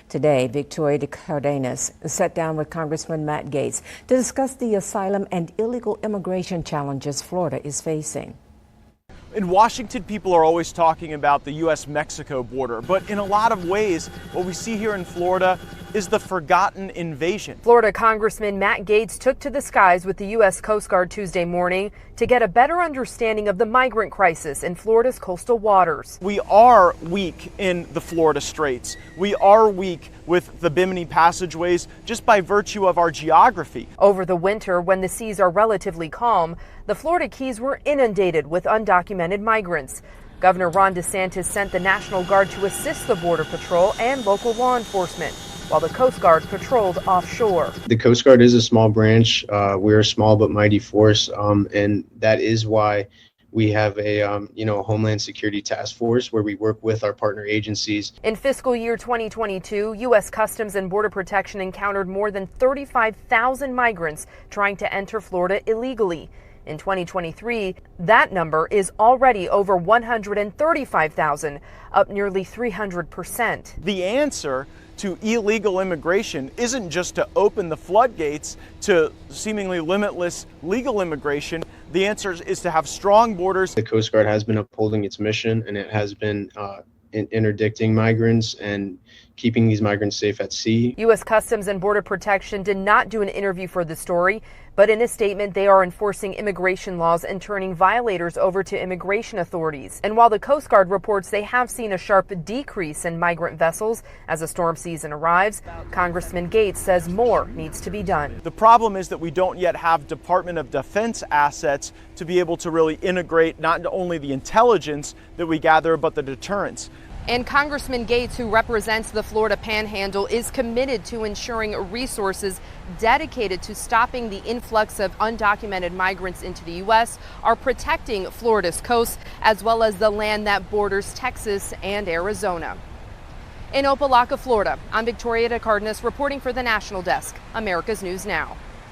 Today, Victoria de Cardenas sat down with Congressman Matt Gaetz to discuss the asylum and illegal immigration challenges Florida is facing. In Washington, people are always talking about the U.S.-Mexico border, but in a lot of ways, what we see here in Florida is the forgotten invasion. Florida Congressman Matt Gaetz took to the skies with the U.S. Coast Guard Tuesday morning to get a better understanding of the migrant crisis in Florida's coastal waters. We are weak in the Florida Straits. We are weak with the Bimini passageways just by virtue of our geography. Over the winter, when the seas are relatively calm, the Florida Keys were inundated with undocumented migrants. Governor Ron DeSantis sent the National Guard to assist the Border Patrol and local law enforcement, while the Coast Guard patrolled offshore. The Coast Guard is a small branch. We're a small but mighty force, and that is why we have a Homeland Security Task Force where we work with our partner agencies. In fiscal year 2022, U.S. Customs and Border Protection encountered more than 35,000 migrants trying to enter Florida illegally. In 2023, that number is already over 135,000, up nearly 300%. The answer to illegal immigration isn't just to open the floodgates to seemingly limitless legal immigration. The answer is to have strong borders. The Coast Guard has been upholding its mission, and it has been interdicting migrants and keeping these migrants safe at sea. U.S. Customs and Border Protection did not do an interview for the story, but in a statement, they are enforcing immigration laws and turning violators over to immigration authorities. And while the Coast Guard reports they have seen a sharp decrease in migrant vessels as the storm season arrives, Congressman Gaetz says more needs to be done. The problem is that we don't yet have Department of Defense assets to be able to really integrate not only the intelligence that we gather, but the deterrence. And Congressman Gaetz, who represents the Florida Panhandle, is committed to ensuring resources dedicated to stopping the influx of undocumented migrants into the U.S. are protecting Florida's coast, as well as the land that borders Texas and Arizona. In Opelika, Florida, I'm Victoria de Cardenas reporting for the National Desk, America's News Now.